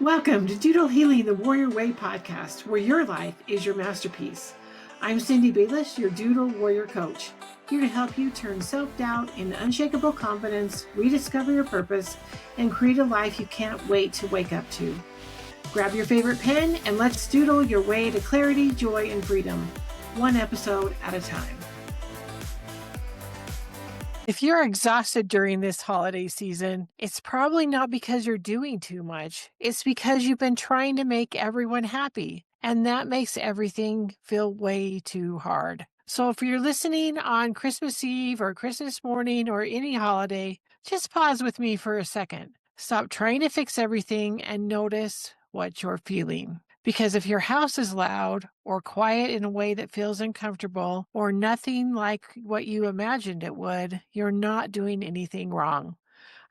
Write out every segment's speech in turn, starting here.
Welcome to Doodle Healing the Warrior Way podcast, where your life is your masterpiece. I'm Cindy Baelish, your Doodle Warrior Coach, here to help you turn self-doubt into unshakable confidence, rediscover your purpose, and create a life you can't wait to wake up to. Grab your favorite pen and let's doodle your way to clarity, joy, and freedom, one episode at a time. If you're exhausted during this holiday season, it's probably not because you're doing too much. It's because you've been trying to make everyone happy, and that makes everything feel way too hard. So if you're listening on Christmas Eve or Christmas morning or any holiday, just pause with me for a second. Stop trying to fix everything and notice what you're feeling. Because if your house is loud or quiet in a way that feels uncomfortable or nothing like what you imagined it would, you're not doing anything wrong.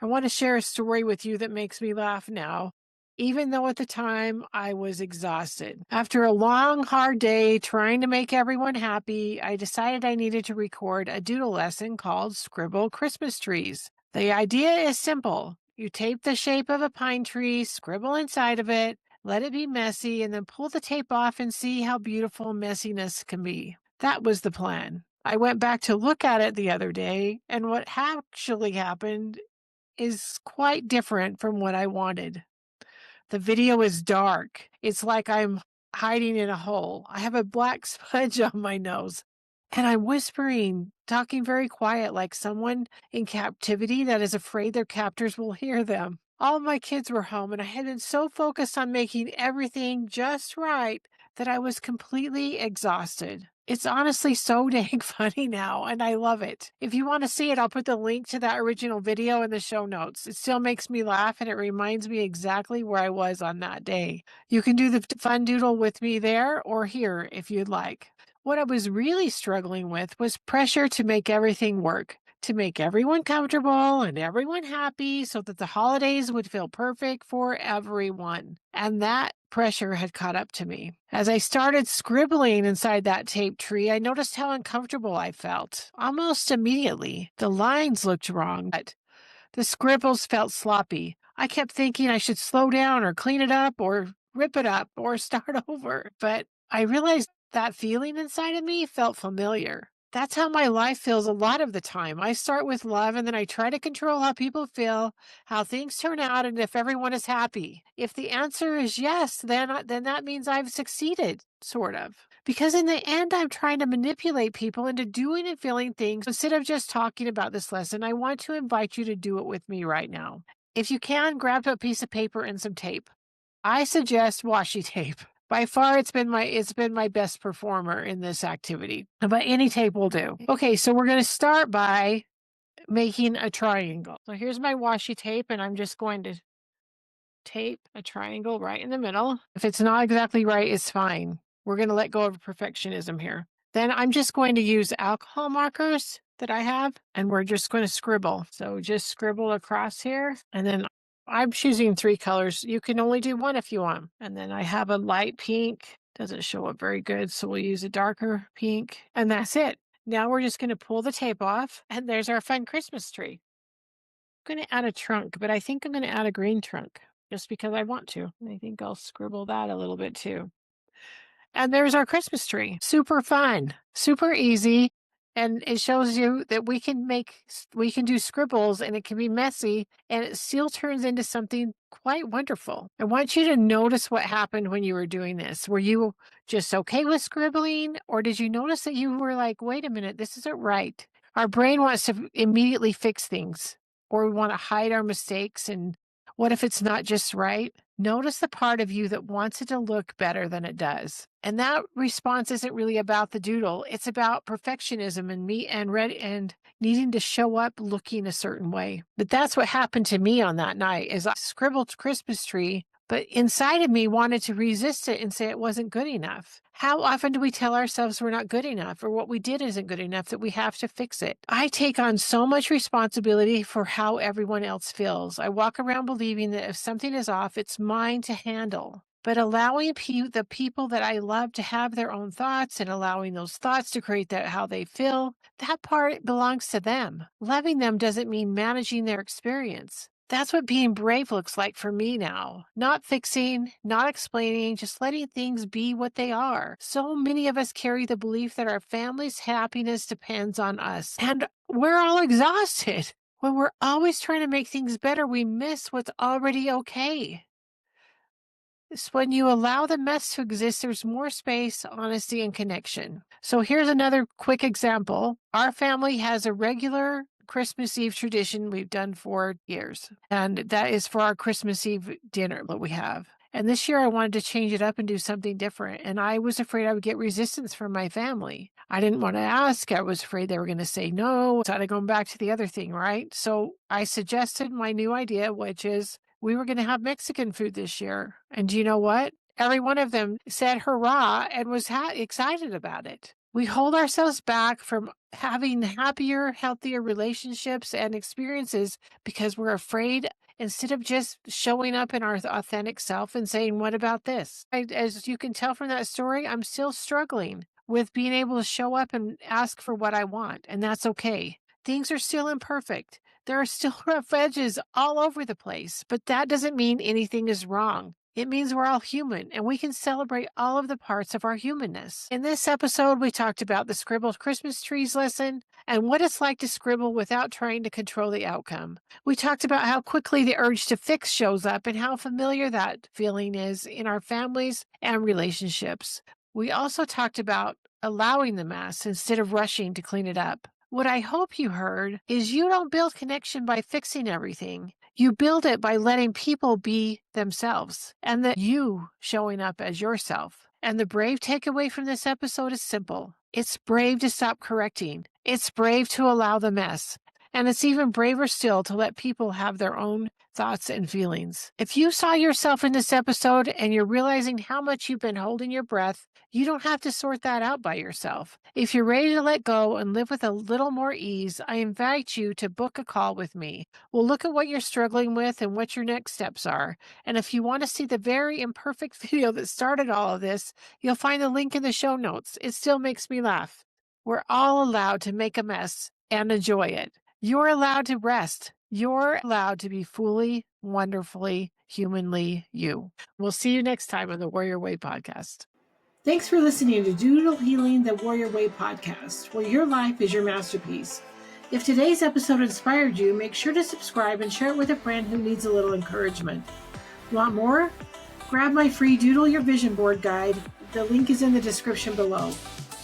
I want to share a story with you that makes me laugh now, even though at the time I was exhausted. After a long, hard day trying to make everyone happy, I decided I needed to record a doodle lesson called Scribble Christmas Trees. The idea is simple. You tape the shape of a pine tree, scribble inside of it, let it be messy, and then pull the tape off and see how beautiful messiness can be. That was the plan. I went back to look at it the other day, and what actually happened is quite different from what I wanted. The video is dark. It's like I'm hiding in a hole. I have a black smudge on my nose. And I'm whispering, talking very quiet, like someone in captivity that is afraid their captors will hear them. All my kids were home, and I had been so focused on making everything just right that I was completely exhausted. It's honestly so dang funny now, and I love it. If you want to see it, I'll put the link to that original video in the show notes. It still makes me laugh, and it reminds me exactly where I was on that day. You can do the fun doodle with me there or here if you'd like. What I was really struggling with was pressure to make everything work, to make everyone comfortable and everyone happy so that the holidays would feel perfect for everyone. And that pressure had caught up to me. As I started scribbling inside that tape tree, I noticed how uncomfortable I felt. Almost immediately, the lines looked wrong, but the scribbles felt sloppy. I kept thinking I should slow down or clean it up or rip it up or start over. But I realized that feeling inside of me felt familiar. That's how my life feels a lot of the time. I start with love and then I try to control how people feel, how things turn out, and if everyone is happy. If the answer is yes, then that means I've succeeded, sort of. Because in the end, I'm trying to manipulate people into doing and feeling things. Instead of just talking about this lesson, I want to invite you to do it with me right now. If you can, grab a piece of paper and some tape. I suggest washi tape. By far, it's been my best performer in this activity, but any tape will do. Okay, so we're going to start by making a triangle. So here's my washi tape, and I'm just going to tape a triangle right in the middle. If it's not exactly right, it's fine. We're going to let go of perfectionism here. Then I'm just going to use alcohol markers that I have, and we're just going to scribble. So just scribble across here, and then I'm choosing 3 colors. You can only do 1 if you want. And then I have a light pink. Doesn't show up very good, so we'll use a darker pink. And that's it. Now we're just going to pull the tape off, and there's our fun Christmas tree. I'm going to add a trunk, but I think I'm going to add a green trunk just because I want to. I think I'll scribble that a little bit too. And there's our Christmas tree. Super fun, super easy. And it shows you that we can do scribbles and it can be messy and it still turns into something quite wonderful. I want you to notice what happened when you were doing this. Were you just okay with scribbling, or did you notice that you were like, wait a minute, this isn't right? Our brain wants to immediately fix things, or we want to hide our mistakes. And what if it's not just right? Notice the part of you that wants it to look better than it does. And that response isn't really about the doodle. It's about perfectionism and needing to show up looking a certain way. But that's what happened to me on that night is I scribbled Christmas tree, but inside of me wanted to resist it and say it wasn't good enough. How often do we tell ourselves we're not good enough or what we did isn't good enough, that we have to fix it? I take on so much responsibility for how everyone else feels. I walk around believing that if something is off, it's mine to handle. But allowing the people that I love to have their own thoughts and allowing those thoughts to create how they feel, that part belongs to them. Loving them doesn't mean managing their experience. That's what being brave looks like for me now. Not fixing, not explaining, just letting things be what they are. So many of us carry the belief that our family's happiness depends on us, and we're all exhausted. When we're always trying to make things better, we miss what's already okay. It's when you allow the mess to exist, there's more space, honesty, and connection. So here's another quick example. Our family has a regular Christmas Eve tradition we've done for years, and that is for our Christmas Eve dinner that we have. And this year I wanted to change it up and do something different, and I was afraid I would get resistance from my family. I didn't want to ask. I was afraid they were going to say no. Instead of going back to the other thing, right? So I suggested my new idea, which is we were going to have Mexican food this year. And do you know what? Every one of them said hurrah and was excited about it. We hold ourselves back from having happier, healthier relationships and experiences because we're afraid instead of just showing up in our authentic self and saying, what about this? As you can tell from that story, I'm still struggling with being able to show up and ask for what I want. And that's okay. Things are still imperfect. There are still rough edges all over the place, but that doesn't mean anything is wrong. It means we're all human and we can celebrate all of the parts of our humanness. In this episode, we talked about the Scribble Christmas Trees lesson and what it's like to scribble without trying to control the outcome. We talked about how quickly the urge to fix shows up and how familiar that feeling is in our families and relationships. We also talked about allowing the mess instead of rushing to clean it up. What I hope you heard is you don't build connection by fixing everything. You build it by letting people be themselves and that you showing up as yourself. And the brave takeaway from this episode is simple. It's brave to stop correcting. It's brave to allow the mess. And it's even braver still to let people have their own thoughts and feelings. If you saw yourself in this episode and you're realizing how much you've been holding your breath, you don't have to sort that out by yourself. If you're ready to let go and live with a little more ease, I invite you to book a call with me. We'll look at what you're struggling with and what your next steps are. And if you want to see the very imperfect video that started all of this, you'll find the link in the show notes. It still makes me laugh. We're all allowed to make a mess and enjoy it. You're allowed to rest. You're allowed to be fully, wonderfully, humanly you. We'll see you next time on the Warrior Way podcast. Thanks for listening to Doodle Healing the Warrior Way podcast, where your life is your masterpiece. If today's episode inspired you, make sure to subscribe and share it with a friend who needs a little encouragement. Want more? Grab my free Doodle Your Vision Board guide. The link is in the description below.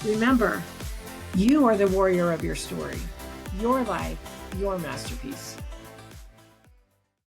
Remember, you are the warrior of your story. Your life, your masterpiece.